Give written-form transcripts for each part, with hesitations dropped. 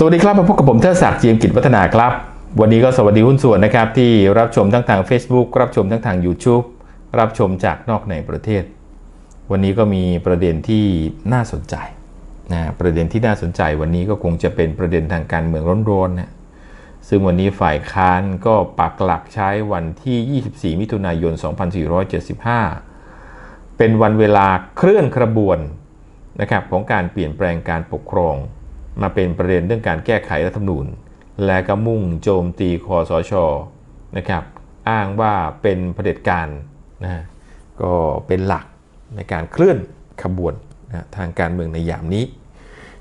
วัสดีครับมาพบกับผมเทิดศักดิ์ เจียมกิจวัฒนาครับวันนี้ก็สวัสดีหุ้นส่วนนะครับที่รับชมทั้งทาง Facebook รับชมทั้งทาง YouTube รับชมจากนอกในประเทศวันนี้ก็มีประเด็นที่น่าสนใจประเด็นที่น่าสนใจวันนี้ก็คงจะเป็นประเด็นทางการเมืองร้อนๆนะซึ่งวันนี้ฝ่ายค้านก็ปักหลักใช้วันที่24มิถุนายน2475เป็นวันเวลาเคลื่อนขบวนนะครับของการเปลี่ยนแปลงการปกครองมาเป็นประเด็นเรื่องการแก้ไขรัฐธรรมนูญและก็มุ่งโจมตีคสช.นะครับอ้างว่าเป็นเผด็จการนะก็เป็นหลักในการเคลื่อนขบวนนะทางการเมืองในยามนี้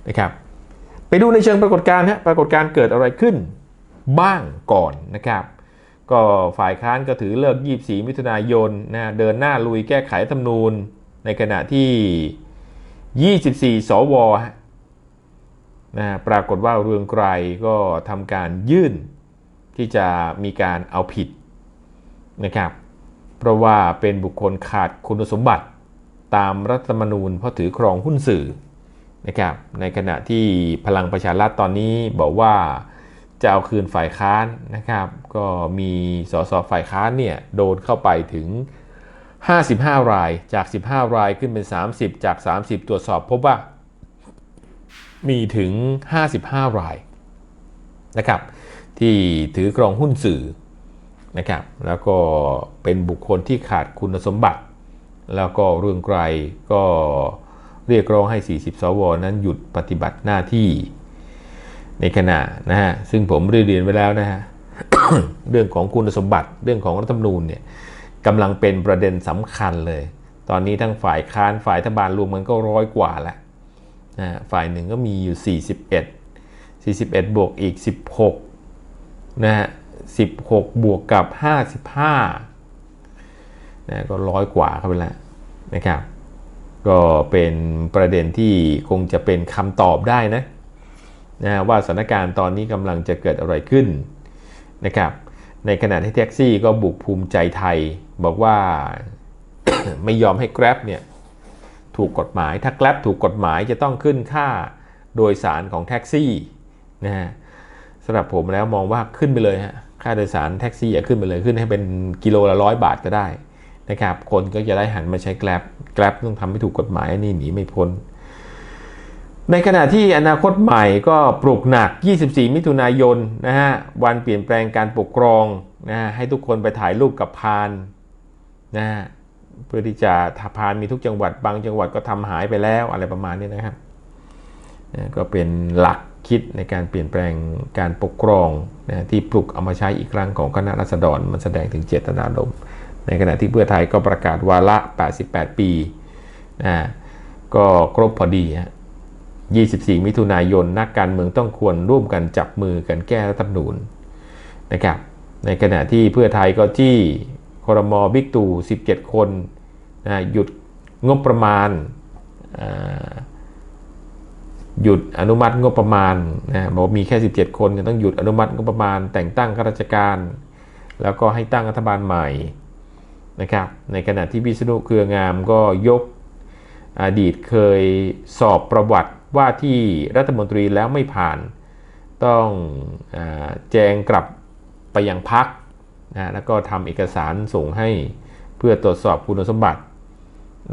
นะครับไปดูในเชิงปรากฏการณ์ปรากฏการณ์เกิดอะไรขึ้นบ้างก่อนนะครับก็ฝ่ายค้านก็ถือเลิก24มิถุนายนนะเดินหน้าลุยแก้ไขรัฐธรรมนูญในขณะที่24สวปรากฏว่าเรืองไกรก็ทำการยื่นที่จะมีการเอาผิดนะครับเพราะว่าเป็นบุคคลขาดคุณสมบัติตามรัฐธรรมนูญเพราะถือครองหุ้นสื่อนะครับในขณะที่พลังประชารัฐตอนนี้บอกว่าจะเอาคืนฝ่ายค้านนะครับก็มีสสฝ่ายค้านเนี่ยโดนเข้าไปถึง55รายจาก15รายขึ้นเป็น30จาก30ตรวจสอบพบว่ามีถึง55รายนะครับที่ถือครองหุ้นสื่อนะครับแล้วก็เป็นบุคคลที่ขาดคุณสมบัติแล้วก็เรืองไกรก็เรียกร้องให้40สวนั้นหยุดปฏิบัติหน้าที่ในขณะนะฮะซึ่งผมเรียนไว้แล้วนะฮะ เรื่องของคุณสมบัติเรื่องของรัฐธรรมนูญเนี่ยกำลังเป็นประเด็นสำคัญเลยตอนนี้ทั้งฝ่ายค้านฝ่ายรัฐบาลรวมมันก็100กว่าแล้วฝ่ายหนึ่งก็มีอยู่41บวกอีก16นะฮะ16บวกกับ55นะก็100กว่าเข้าไปแล้วนะครับก็เป็นประเด็นที่คงจะเป็นคำตอบได้นะว่าสถานการณ์ตอนนี้กำลังจะเกิดอะไรขึ้นนะครับในขณะที่แท็กซี่ก็บุกภูมิใจไทยบอกว่า ไม่ยอมให้ Grab เนี่ยถูกกฎหมายถ้า Grab ถูกกฎหมายจะต้องขึ้นค่าโดยสารของแท็กซี่นะฮะสำหรับผมแล้วมองว่าขึ้นไปเลยฮะค่าโดยสารแท็กซี่ขึ้นไปเลยขึ้นให้เป็นกิโลละ100 บาทก็ได้นะครับคนก็จะได้หันมาใช้ Grab ต้องทำให้ถูกกฎหมายนี่หนีไม่พ้นในขณะที่อนาคตใหม่ก็ปลุกหนัก24มิถุนายนนะฮะวันเปลี่ยนแปลงการปกครองนะฮะให้ทุกคนไปถ่ายรูปกับพานนะฮะเพื่อที่จะพานมีทุกจังหวัดบางจังหวัดก็ทำหายไปแล้วอะไรประมาณนี้นะครับก็เป็นหลักคิดในการเปลี่ยนแปลงการปกครองนะที่ปลุกเอามาใช้อีกครั้งของคณะราษฎรมันแสดงถึงเจตนารมณ์ในขณะที่เพื่อไทยก็ประกาศวาระ88ปีนะก็ครบพอดีฮะ24มิถุนายนนักการเมืองต้องควรร่วมกันจับมือกันแก้รัฐธรรมนูญนะครับในขณะที่เพื่อไทยก็จี้ครม.บิ๊กตู่17คนนะหยุดงบประมาณหยุดอนุมัติงบประมาณนะบอกมีแค่17คนต้องหยุดอนุมัติงบประมาณแต่งตั้งข้าราชการแล้วก็ให้ตั้งรัฐบาลใหม่นะครับในขณะที่วิษณุเครืองามก็ยกอดีตเคยสอบประวัติว่าที่รัฐมนตรีแล้วไม่ผ่านต้องแจ้งกลับไปยังพรรคนะแล้วก็ทำเอกสารส่งให้เพื่อตรวจสอบคุณสมบัติ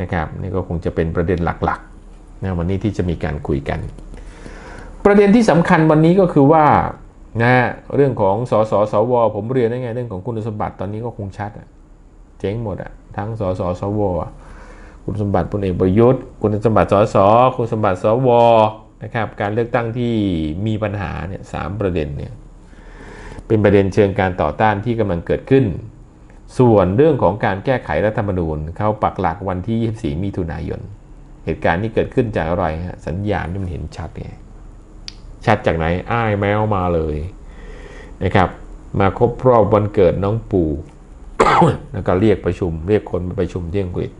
นะครับนี่ก็คงจะเป็นประเด็นหลักๆนะวันนี้ที่จะมีการคุยกันประเด็นที่สำคัญวันนี้ก็คือว่านะเรื่องของสสสวผมเรียนได้ไงเรื่องของคุณสมบัติตอนนี้ก็คงชัดเจ๊งหมดทั้งสสสวคุณสมบัติพลเอกประยุทธ์คุณสมบัติสสคุณสมบัติสวนะครับการเลือกตั้งที่มีปัญหาเนี่ย3ประเด็นเนี่ยเป็นประเด็นเชิงการต่อต้านที่กำลังเกิดขึ้นส่วนเรื่องของการแก้ไขรัฐธรรมนูญเขาปักหลักวันที่24มิถุนายนเหตุการณ์ที่เกิดขึ้นจากอะไรฮะสัญญาณที่มันเห็นชัดไงชัดจากไหนอ้ายแมวมาเลยนะครับมาครบรอบวันเกิดน้องปู่ แล้วก็เรียกประชุมเรียกคนมาประชุมที่อังกฤษ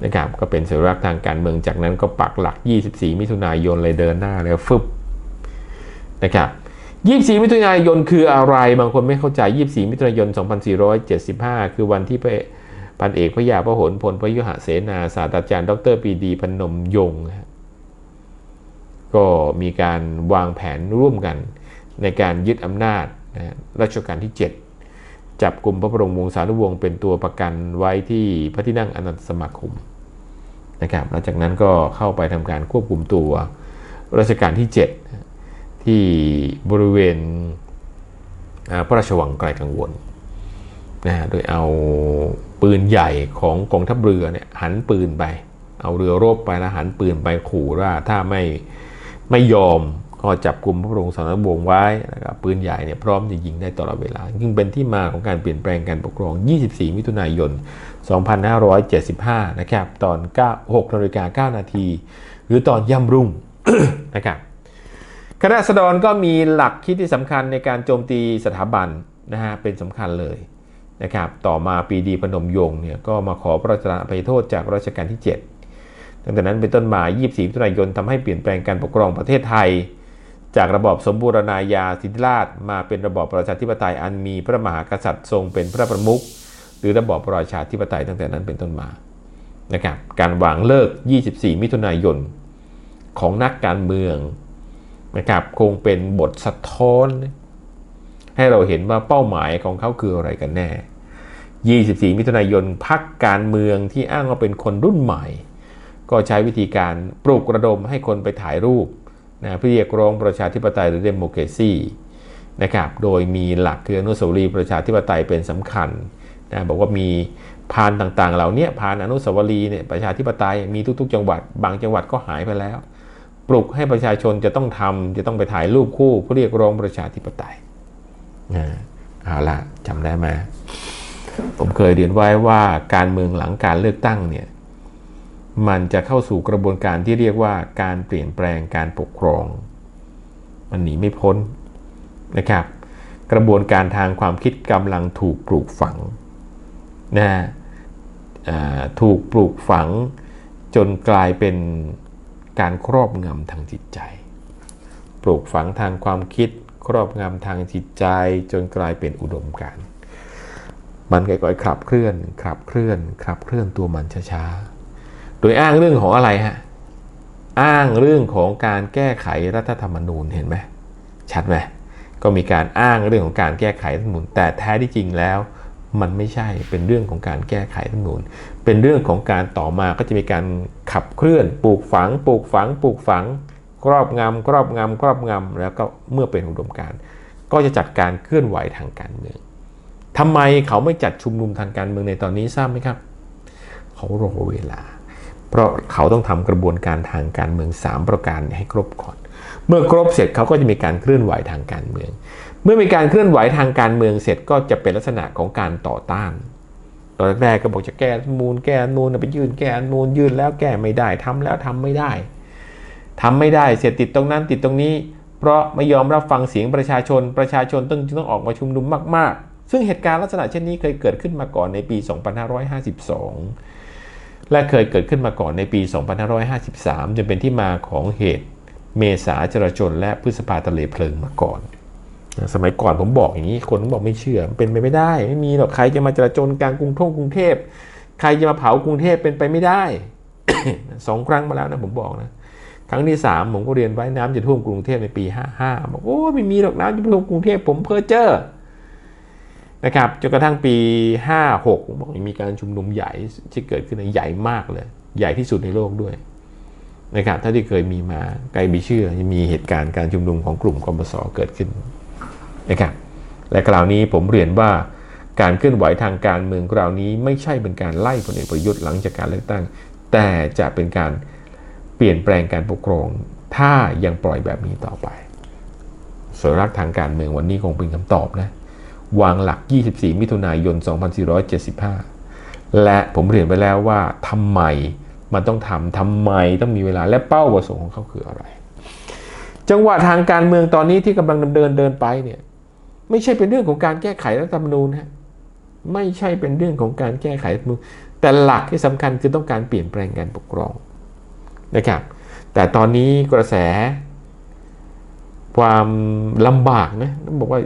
นะครับก็เป็นสัญลักษณ์ทางการเมืองจากนั้นก็ปักหลัก24มิถุนายนเลยเดินหน้าแล้วฟึบนะครับ24มิถุนายนคืออะไรบางคนไม่เข้าใจ24มิถุนายน2475คือวันที่พันเอกพระยาพหลพลพยุหเสนาศาสตราจารย์ดร.ปรีดีพนมยงค์ ก็มีการวางแผนร่วมกันในการยึดอำนาจรัชกาลที่ 7จับกลุ่มพระบรมวงศานุวงศ์เป็นตัวประกันไว้ที่พระที่นั่งอนันตสมาคมนะครับหลังจากนั้นก็เข้าไปทำการควบคุมตัวรัชกาลที่ 7ที่บริเวณพระราชวังไกลกังวลโดยเอาปืนใหญ่ของกองทัพเรือเนี่ยหันปืนไปเอาเรือรบไปแล้วหันปืนไปขู่ว่าถ้าไม่ยอมก็จับกลุ่มพระบรมวงศานุวงศ์ไว้นะครับปืนใหญ่เนี่ยพร้อมจะยิงได้ตลอดเวลาจึงเป็นที่มาของการเปลี่ยนแปลงการปกครอง24มิถุนายน2575นะครับตอน 6:09 นาทีหรือตอนย่ำรุ่ง นะครับคณะราษฎรก็มีหลักคิดที่สำคัญในการโจมตีสถาบันนะฮะเป็นสำคัญเลยนะครับต่อมาปรีดีพนมยงค์เนี่ยก็มาขอพระราชทานอภัยโทษจากรัชกาลที่ 7ตั้งแต่นั้นเป็นต้นมา24มิถุนายนทำให้เปลี่ยนแปลงการปกครองประเทศไทยจากระบอบสมบูรณาญาสิทธิราชย์มาเป็นระบอบประชาธิปไตยอันมีพระมหากษัตริย์ทรงเป็นพระประมุขหรือระบอบประชาธิปไตยตั้งแต่นั้นเป็นต้นมานะครับการวางเลิก24มิถุนายนของนักการเมืองนะครับคงเป็นบทสะท้อนให้เราเห็นว่าเป้าหมายของเขาคืออะไรกันแน่24มิถุนายนพรรคการเมืองที่อ้างว่าเป็นคนรุ่นใหม่ก็ใช้วิธีการปลุกระดมให้คนไปถ่ายรูปเพื่อเรียกร้องประชาธิปไตยหรือเดโมแครซีนะครับโดยมีหลักคืออนุสาวรีย์ประชาธิปไตยเป็นสำคัญบอกว่ามีพานต่างๆเหล่านี้พานอนุสาวรีย์เนี่ยประชาธิปไตยมีทุกๆจังหวัดบางจังหวัดก็หายไปแล้วปลุกให้ประชาชนจะต้องไปถ่ายรูปคู่เพื่อเรียกร้องประชาธิปไตยเอาล่ะจำได้ไหมผมเคยเรียนไว้ว่าการเมืองหลังการเลือกตั้งเนี่ยมันจะเข้าสู่กระบวนการที่เรียกว่าการเปลี่ยนแปลงการปกครองมันหนีไม่พ้นนะครับกระบวนการทางความคิดกำลังถูกปลูกฝังถูกปลูกฝังจนกลายเป็นการครอบงำทางจิตใจปลูกฝังทางความคิดครอบงำทางจิตใจจนกลายเป็นอุดมการณ์มันค่อยๆขับเคลื่อนตัวมันช้าๆโดยอ้างเรื่องของอะไรฮะอ้างเรื่องของการแก้ไขรัฐธรรมนูญเห็นไหมชัดไหมก็มีการอ้างเรื่องของการแก้ไขรัฐธรรมนูญแต่แท้ที่จริงแล้วมันไม่ใช่เป็นเรื่องของการแก้ไขรัฐธรรมนูญเป็นเรื่องของการต่อมาก็จะมีการขับเคลื่อนปลูกฝังครอบงำแล้วก็เมื่อเป็นอุดมการณ์ก็จะจัดการเคลื่อนไหวทางการเมืองทำไมเขาไม่จัดชุมนุมทางการเมืองในตอนนี้ทราบไหมครับเขารอเวลาเพราะเขาต้องทำกระบวนการทางการเมือง3ประการให้ครบก่อนเมื่อครบเสร็จเขาก็จะมีการเคลื่อนไหวทางการเมืองเมื่อมีการเคลื่อนไหวทางการเมืองเสร็จก็จะเป็นลักษณะของการต่อต้านตอนแรกก็บอกจะแก้รัฐธรรมนูญไปยื่นแก้รัฐธรรมนูญยื่นแล้วแก้ไม่ได้ทำแล้วทำไม่ได้เสร็จติดตรงนั้นติดตรงนี้เพราะไม่ยอมรับฟังเสียงประชาชนต้องออกมาชุมนุมมากๆซึ่งเหตุการณ์ลักษณะเช่นนี้เคยเกิดขึ้นมาก่อนในปี 2552 และเคยเกิดขึ้นมาก่อนในปี 2553 จนเป็นที่มาของเหตุเมษาจราจรและพฤษภาทะเลเพลิงมาก่อนสมัยก่อนผมบอกอย่างนี้คนบอกไม่เชื่อเป็นไปไม่ได้ไม่มีหรอกใครจะมาจราจรกลางกรุงเทพใครจะมาเผากรุงเทพเป็นไปไม่ได้ 2 ครั้งมาแล้วนะผมบอกนะครั้งที่3ผมก็เรียนไว้น้ำจะท่วมกรุงเทพในปี55บอกโอ้ไม่มีหรอกน้ำจะท่วมกรุงเทพผมเพ้อเจ้อนะครับจนกระทั่งปี56ผมบอกมีการชุมนุมใหญ่ที่เกิดขึ้นใหญ่มากเลยใหญ่ที่สุดในโลกด้วยนะครับถ้าที่เคยมีมาใครไม่เชื่อมีเหตุการณ์การชุมนุมของกลุ่มกปปส.เกิดขึ้นนะครับและคราวนี้ผมเรียนว่าการเคลื่อนไหวทางการเมืองคราวนี้ไม่ใช่เป็นการไล่พลเอกประยุทธ์หลังจากการเลือกตั้งแต่จะเป็นการเปลี่ยนแปลงการปกครองถ้ายังปล่อยแบบนี้ต่อไปสัญลักษณ์ทางการเมืองวันนี้คงเป็นคำตอบนะวางหลัก24มิถุนายน2475และผมเรียนไปแล้วว่าทำไมมันต้องทำไมต้องมีเวลาและเป้าประสงค์ของเขาคืออะไรจังหวะทางการเมืองตอนนี้ที่กำลังเดินไปเนี่ยไม่ใช่เป็นเรื่องของการแก้ไขรัฐธรรมนูญฮะไม่ใช่เป็นเรื่องของการแก้ไขรัฐธรรมนูญแต่หลักที่สำคัญคือต้องการเปลี่ยนแปลงการปกครองนะครับแต่ตอนนี้กระแสความลำบากนะต้องบอกว่า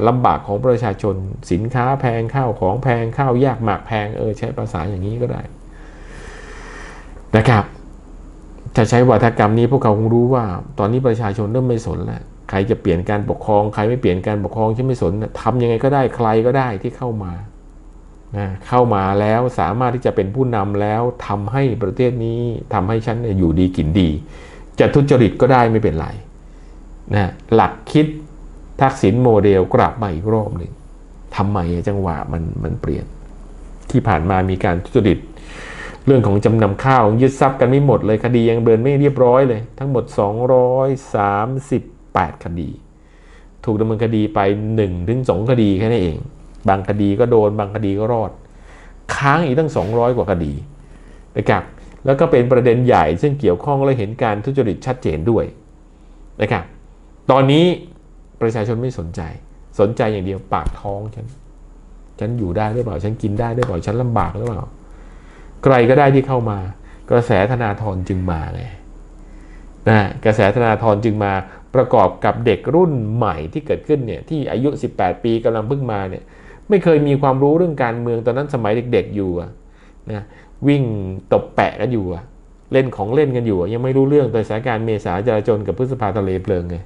ลำบากของประชาชนสินค้าแพงข้าวของแพงข้าวยากหมากแพงใช้ภาษาอย่างนี้ก็ได้นะครับ จะใช้วาทกรรมนี้พวกเขาคงรู้ว่าตอนนี้ประชาชนเริ่มไม่สนแล้วใครจะเปลี่ยนการปกครองใครไม่เปลี่ยนการปกครองฉันไม่สนทำยังไงก็ได้ใครก็ได้ที่เข้ามาเข้ามาแล้วสามารถที่จะเป็นผู้นำแล้วทำให้ประเทศนี้ทำให้ฉันอยู่ดีกินดีจะทุจริตก็ได้ไม่เป็นไรหลักคิดทักษิณโมเดลกลับมาอีกรอบหนึ่งทำไมจังหวะมันเปลี่ยนที่ผ่านมามีการทุจริตเรื่องของจำนำข้าวยึดทรัพย์กันไม่หมดเลยคดียังเดินไม่เรียบร้อยเลยทั้งหมด238คดีถูกดำเนินคดีไป 1-2 คดีแค่นั้นเองบางคดีก็โดนบางคดีก็รอดค้างอีกตั้ง200กว่าคดีนะครับแล้วก็เป็นประเด็นใหญ่ซึ่งเกี่ยวข้องและเห็นการทุจริตชัดเจนด้วยนะครับตอนนี้ประชาชนไม่สนใจอย่างเดียวปากท้องฉันอยู่ได้หรือเปล่าฉันกินได้หรือเปล่าฉันลำบากหรือเปล่าใครก็ได้ที่เข้ามากระแสธนาธรจึงมาไงกระแสธนาธรจึงมาประกอบกับเด็กรุ่นใหม่ที่เกิดขึ้นเนี่ยที่อายุ18ปีกำลังเพิ่งมาเนี่ยไม่เคยมีความรู้เรื่องการเมืองตอนนั้นสมัยเด็กๆอยู่นะวิ่งตบแปะกันอยู่เล่นของเล่นกันอยู่ยังไม่รู้เรื่องโดยสถานการณ์เมษาจราจรกับพฤษภาทะเลเพลิงไง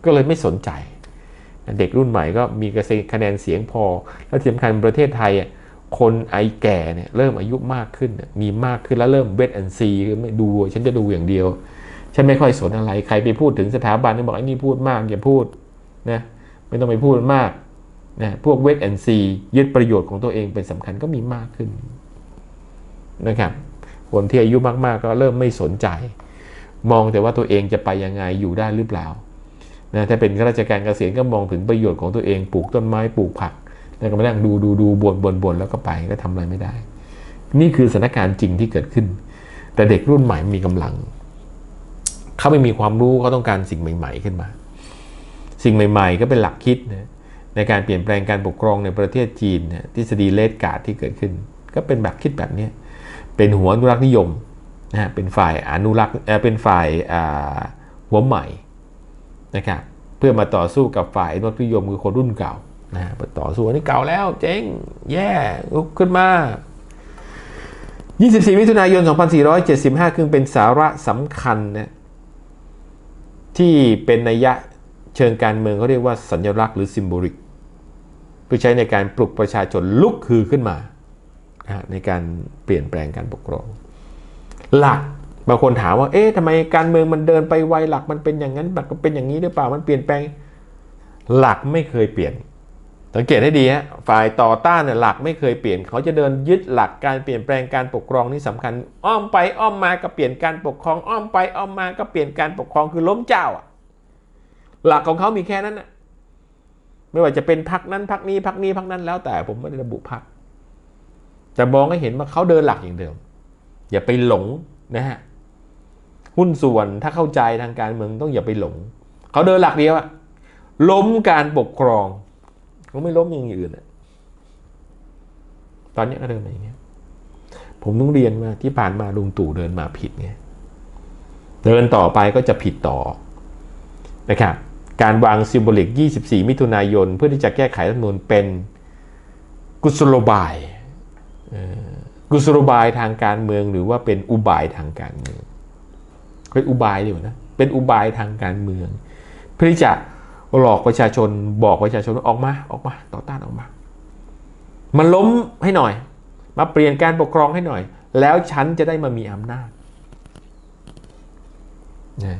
ก็เลยไม่สนใจเด็กรุ่นใหม่ก็มีคะแนนเสียงพอและที่สำคัญประเทศไทยคนไอแก่เนี่ยเริ่มอายุมากขึ้นมีมากขึ้นแล้วเริ่มเวทแอนซีคือไม่ดูฉันจะดูอย่างเดียวฉันไม่ค่อยสนอะไรใครไปพูดถึงสถาบันก็บอกไอ้นี่พูดมากอย่าพูดนะไม่ต้องไปพูดมากนะพวกเวทแอนซียึดประโยชน์ของตัวเองเป็นสำคัญก็มีมากขึ้นนะครับคนที่อายุมากๆก็เริ่มไม่สนใจมองแต่ว่าตัวเองจะไปยังไงอยู่ได้หรือเปล่านะถ้าเป็นข้าราชการเกษียณก็มองถึงประโยชน์ของตัวเองปลูกต้นไม้ปลูกผักแล้วก็มานั่งดูบ่นแล้วก็ไปก็ทำอะไรไม่ได้นี่คือสถานการณ์จริงที่เกิดขึ้นแต่เด็กรุ่นใหม่มีกำลังเขาไม่มีความรู้เขาต้องการสิ่งใหม่ๆขึ้นมาสิ่งใหม่ๆก็เป็นหลักคิดนะในการเปลี่ยนแปลงการปกครองในประเทศจีนนะทฤษฎีเลดการ์ดที่เกิดขึ้นก็เป็นแบบคิดแบบนี้เป็นหัวอนุรักษ์นิยมนะเป็นฝ่ายอนุรักษ์เป็นฝ่ายหัวใหม่นะครับเพื่อมาต่อสู้กับฝ่ายอนุรักษ์นิยมคือคนรุ่นเก่านะต่อสู้อันนี้เก่าแล้วเจ๊งแย่ลุกขึ้นมา24มิถุนายน2475คือเป็นสาระสำคัญนะที่เป็นนัยยะเชิงการเมืองเขาเรียกว่าสัญลักษณ์หรือซิมโบลิกเพื่อใช้ในการปลุกประชาชนลุกฮือขึ้นมาในการเปลี่ยนแปลงการปกครองหลักบางคนถามว่าทำไมการเมืองมันเดินไปไวหลักมันเป็นอย่างนั้นมันก็เป็นอย่างนี้หรือเปล่ามันเปลี่ยนแปลงหลักไม่เคยเปลี่ยนสังเกตให้ดีฮะฝ่ายต่อต้านหลักไม่เคยเปลี่ยนเขาจะเดินยึดหลักการเปลี่ยนแปลงการปกครองนี่สำคัญอ้อมไปอ้อมมาก็เปลี่ยนการปกครองอ้อมไปอ้อมมาก็เปลี่ยนการปกครองคือล้มเจ้าหลักของเขามีแค่นั้นนะไม่ว่าจะเป็นพรรคนั้นพรรคนี้พรรคนี้พรรคนั้นแล้วแต่ผมไม่ได้ระบุพรรคจะมองให้เห็นว่าเขาเดินหลักอย่างเดิมอย่าไปหลงนะฮะหุ้นส่วนถ้าเข้าใจทางการเมืองต้องอย่าไปหลงเขาเดินหลักเดียวล้มการปกครองเขาไม่ล้มอย่างอื่นตอนนี้ก็เดินมาอย่างนี้ผมต้องเรียนว่าที่ผ่านมาลุงตู่เดินมาผิดไงเดินต่อไปก็จะผิดต่อนะครับการวางซิมโบลิก24มิถุนายนเพื่อที่จะแก้ไขรัฐธรรมนูญเป็นกุศโลบายทางการเมืองหรือว่าเป็นอุบายทางการเมืองเป็นอุบายดีกว่านะเป็นอุบายทางการเมืองเพื่อที่จะหลอกประชาชนบอกประชาชนออกมาต่อต้านออกมามันล้มให้หน่อยมาเปลี่ยนการปกครองให้หน่อยแล้วฉันจะได้มามีอำนาจนะ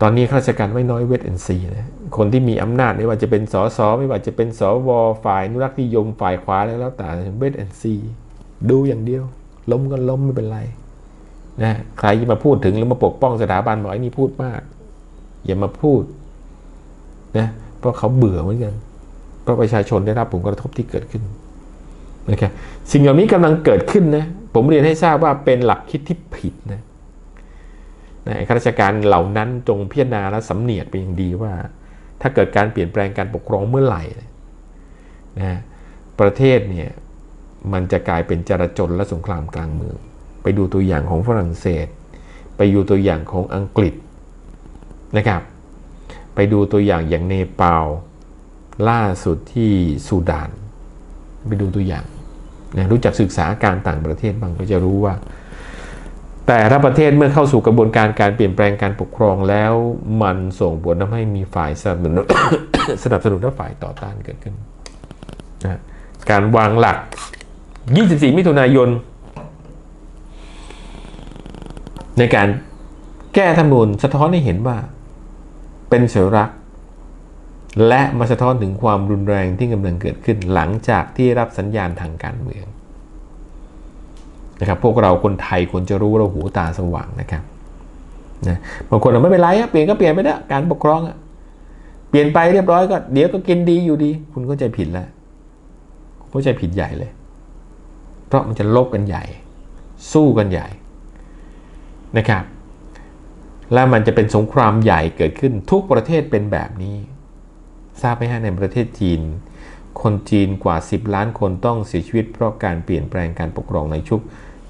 ตอนนี้ข้าราชการไม่น้อยเวทแอนซีนะคนที่มีอำนาจไม่ว่าจะเป็นสสไม่ว่าจะเป็นสวฝ่ายอนุรักษ์นิยมฝ่ายขวาแล้วแต่เวทแอนซีดูอย่างเดียวล้มก็ล้มไม่เป็นไรนะใครมาพูดถึงหรือมาปกป้องสถาบันบอกไอ้นี่พูดมากอย่ามาพูดนะเพราะเขาเบื่อเหมือนกันเพราะประชาชนได้รับผลกระทบที่เกิดขึ้นนะครับสิ่งเหล่านี้กำลังเกิดขึ้นนะผมเรียนให้ทราบว่าเป็นหลักคิดที่ผิดนะข้าราชการเหล่านั้นจงพิจารณาและสำเนียกเป็นอย่างดีว่าถ้าเกิดการเปลี่ยนแปลงการปกครองเมื่อไหร่นะประเทศเนี่ยมันจะกลายเป็นจลาจลและสงครามกลางเมืองไปดูตัวอย่างของฝรั่งเศสไปดูตัวอย่างของอังกฤษนะครับไปดูตัวอย่างเนปาลล่าสุดที่ซูดานไปดูตัวอย่างนะรู้จักศึกษาการต่างประเทศบ้างก็จะรู้ว่า แต่ถ้าประเทศเมื่อเข้าสู่กระบวนการการเปลี่ยนแปลงการปกครองแล้วมันส่งผลทำให้มีฝ่ายสนับสนุน และฝ่ายต่อต้านเกิดขึ้นนะการวางหลัก 24 มิถุนายนในการแก้รัฐธรรมนูญสะท้อนให้เห็นว่าเป็นสัญลักษณ์และมาสะท้อนถึงความรุนแรงที่กำลังเกิดขึ้นหลังจากที่รับสัญญาณทางการเมืองนะครับพวกเราคนไทยควรจะรู้เราหูตาสว่างนะครับนะบางคนบอกไม่เป็นไรเปลี่ยนก็เปลี่ยนไปแล้วการปกครองเปลี่ยนไปเรียบร้อยก็เดี๋ยวก็กินดีอยู่ดีคุณเข้าใจผิดแล้วเข้าใจผิดใหญ่เลยเพราะมันจะลบกันใหญ่สู้กันใหญ่นะครับและมันจะเป็นสงครามใหญ่เกิดขึ้นทุกประเทศเป็นแบบนี้ทราบไหมฮะในประเทศจีนคนจีนกว่า10 ล้านคนต้องเสียชีวิตเพราะการเปลี่ยนแปลงการปกครองใน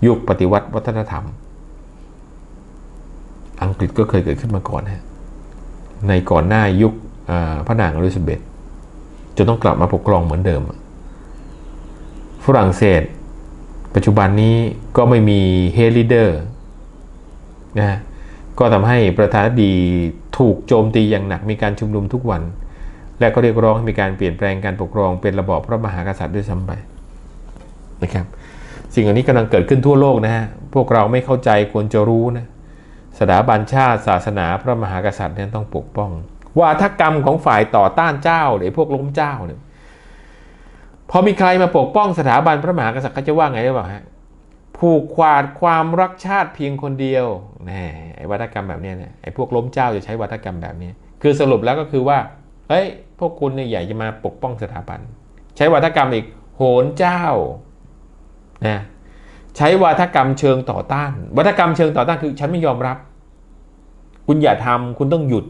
ยุคปฏิวัติวัฒนธรรมอังกฤษก็เคยเกิดขึ้นมาก่อนฮะในก่อนหน้ายุคพระนางอลิซาเบธจะต้องกลับมาปกครองเหมือนเดิมฝรั่งเศสปัจจุบันนี้ก็ไม่มีเฮดลีดเดอร์นะก็ทำให้ประธานาธิบดีถูกโจมตีอย่างหนักมีการชุมนุมทุกวันและก็เรียกร้องให้มีการเปลี่ยนแปลงการปกครองเป็นระบอบพระมหากษัตริย์ด้วยซ้ำไปนะครับสิ่งเหล่านี้กำลังเกิดขึ้นทั่วโลกนะฮะพวกเราไม่เข้าใจควรจะรู้นะสถาบันชาติศาสนาพระมหากษัตริย์เนี่ยต้องปกป้องวาทกรรมของฝ่ายต่อต้านเจ้าหรือพวกล้มเจ้าเนี่ยพอมีใครมาปกป้องสถาบันพระมหากษัตริย์เขาจะว่าไงได้บ้างฮะผูกขาดความรักชาติเพียงคนเดียวแน่ไอ้วาทกรรมแบบนี้เนี่ยไอ้พวกล้มเจ้าจะใช้วาทกรรมแบบนี้คือสรุปแล้วก็คือว่าเฮ้ยพวกคุณเนี่ยอยากจะมาปกป้องสถาบันใช้วาทกรรมอีกโหนเจ้านะใช้วาทกรรมเชิงต่อต้านวาทกรรมเชิงต่อต้านคือฉันไม่ยอมรับคุณอย่าทำคุณต้องหยุด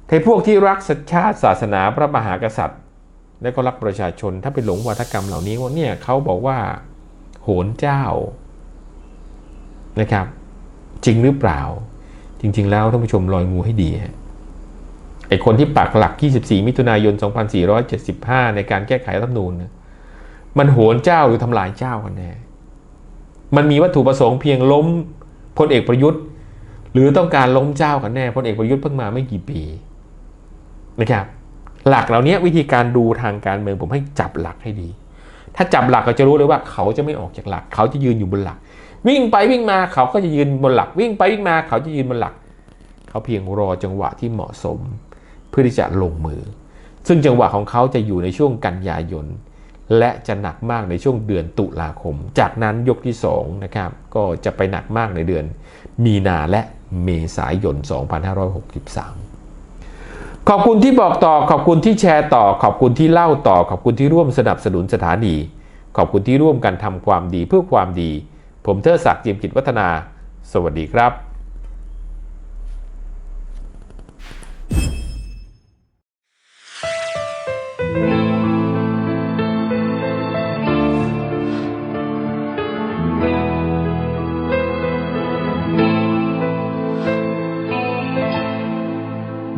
ใครพวกที่รักชาติศาสนาพระมหากษัตริย์และก็รักประชาชนถ้าไปหลงวาทกรรมเหล่านี้ว่าเนี่ยเขาบอกว่าโหนเจ้านะครับจริงหรือเปล่าจริงๆแล้วท่านผู้ชมลอยงูให้ดีฮะไอ้คนที่ปักหลัก24 มิถุนายน 2475ในการแก้ไขรัฐธรรมนูญมันโหนเจ้าหรือทำลายเจ้ากันแน่มันมีวัตถุประสงค์เพียงล้มพลเอกประยุทธ์หรือต้องการล้มเจ้ากันแน่พลเอกประยุทธ์เพิ่งมาไม่กี่ปีนะครับหลักเหล่านี้วิธีการดูทางการเมืองผมให้จับหลักให้ดีถ้าจับหลักก็จะรู้เลยว่าเขาจะไม่ออกจากหลักเขาจะยืนอยู่บนหลักวิ่งไปวิ่งมาเขาก็จะยืนบนหลักวิ่งไปวิ่งมาเขาจะยืนบนหลักเขาเพียงรอจังหวะที่เหมาะสมเพื่อที่จะลงมือซึ่งจังหวะของเขาจะอยู่ในช่วงกันยายนและจะหนักมากในช่วงเดือนตุลาคมจากนั้นยกที่2นะครับก็จะไปหนักมากในเดือนมีนาและเมษายน 2563ขอบคุณที่บอกต่อขอบคุณที่แชร์ต่อขอบคุณที่เล่าต่อขอบคุณที่ร่วมสนับสนุนสถานีขอบคุณที่ร่วมกันทำความดีเพื่อความดีผมเทิดศักดิ์ เจียมกิจวัฒนาสวัสดีครับ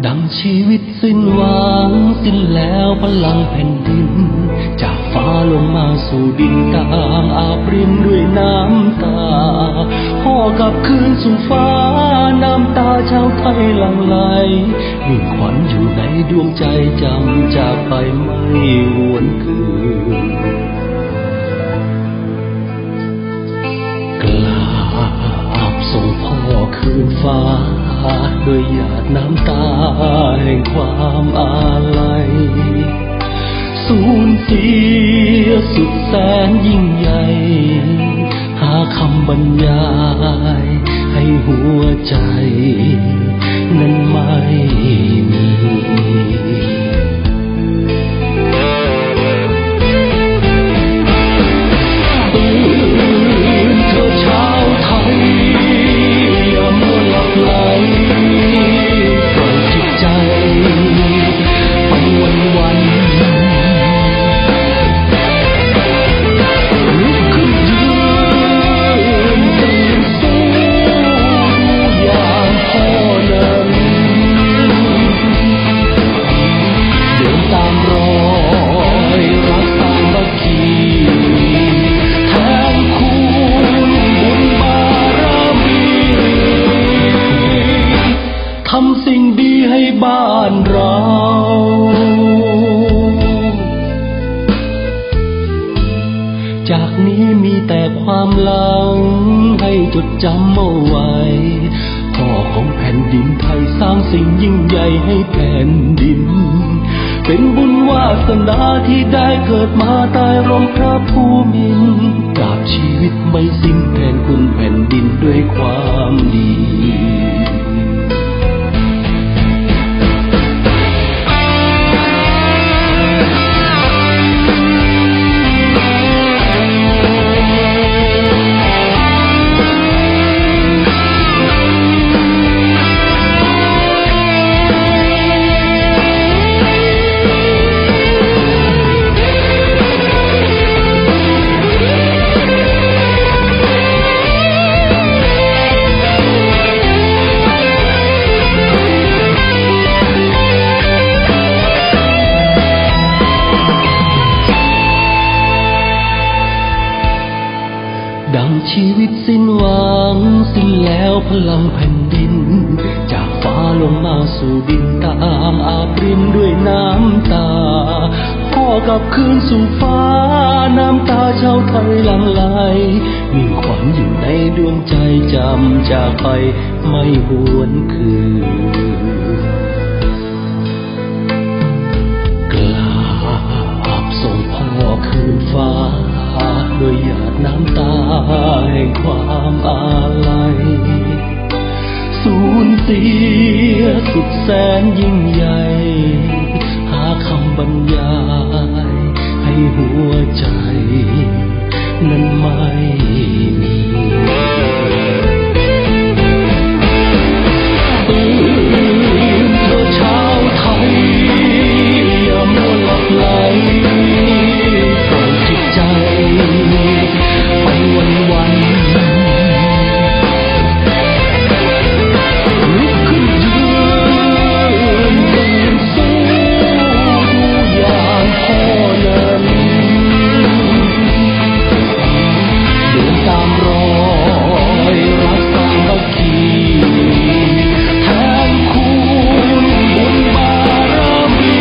ดังชีวิตสิ้นหวังสิ้นแล้วพลังแผ่นดินจากฟ้าลงมาสู่ดินต่างอาบรินด้วยน้ำตาห่อกลับคืนสู่ฟ้าน้ำตาชาวไทยหลั่งไหลมีขวัญอยู่ในดวงใจจำจากไปไม่หวนคืนกราบส่งพ่อคืนฟ้าด้วยหยาดน้ำตาแห่งความอาลัยสูญเสียสุดแสนยิ่งใหญ่หาคำบรรยายให้หัวใจนั้นไม่มี จากนี้มีแต่ความหลังให้จดจำเอาไว้พ่อของแผ่นดินไทยสร้างสิ่งยิ่งใหญ่ให้แผ่นดินเป็นบุญวาสนาที่ได้เกิดมาใต้ร่มพระภูมินทร์ตราบชีวิตไม่สิ้นแทนคุณแผ่นดินด้วยความดีดังชีวิตสิ้นหวังสิ้นแล้วพลังแผ่นดินจากฟ้าลงมาสู่ดินตามอาบรินด้วยน้ำตาพ่อกลับคืนสู่ฟ้าน้ำตาชาวไทยหลั่งไหลมิ่งขวัญอยู่ในดวงใจจำจากไปไม่หวนคืนกราบส่งพ่อคืนฟ้าโดยหยาดน้ำตาแห่งความอาลัยสูญเสียสุดแสนยิ่งใหญ่หาคำบรรยายให้หัวใจนั้นไม่มีเธอชาวไทยอย่ามัวหลับไหลปล่อยจิตใจไปวันลุกขึ้นยืนตื่นสู้ดูอย่างพ่อนั้นเดินตามรอยรักสามัคคีแทนคุณบุญบารมี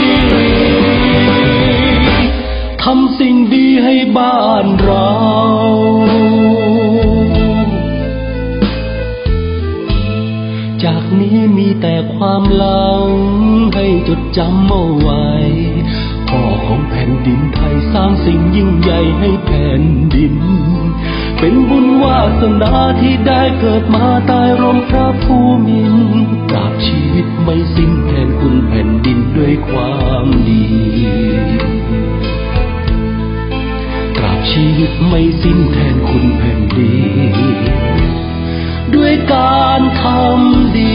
ทำสิ่งดีให้บ้านเราจากนี้มีแต่ความหลังให้จดจำเอาไว้พ่อของแผ่นดินไทยสร้างสิ่งยิ่งใหญ่ให้แผ่นดินเป็นบุญวาสนาที่ได้เกิดมาใต้ร่มพระภูมินทร์ตราบชีวิตไม่สิ้นแทนคุณแผ่นดินด้วยความดีตราบชีวิตไม่สิ้นแทนคุณแผ่นดินด้วยการทำดี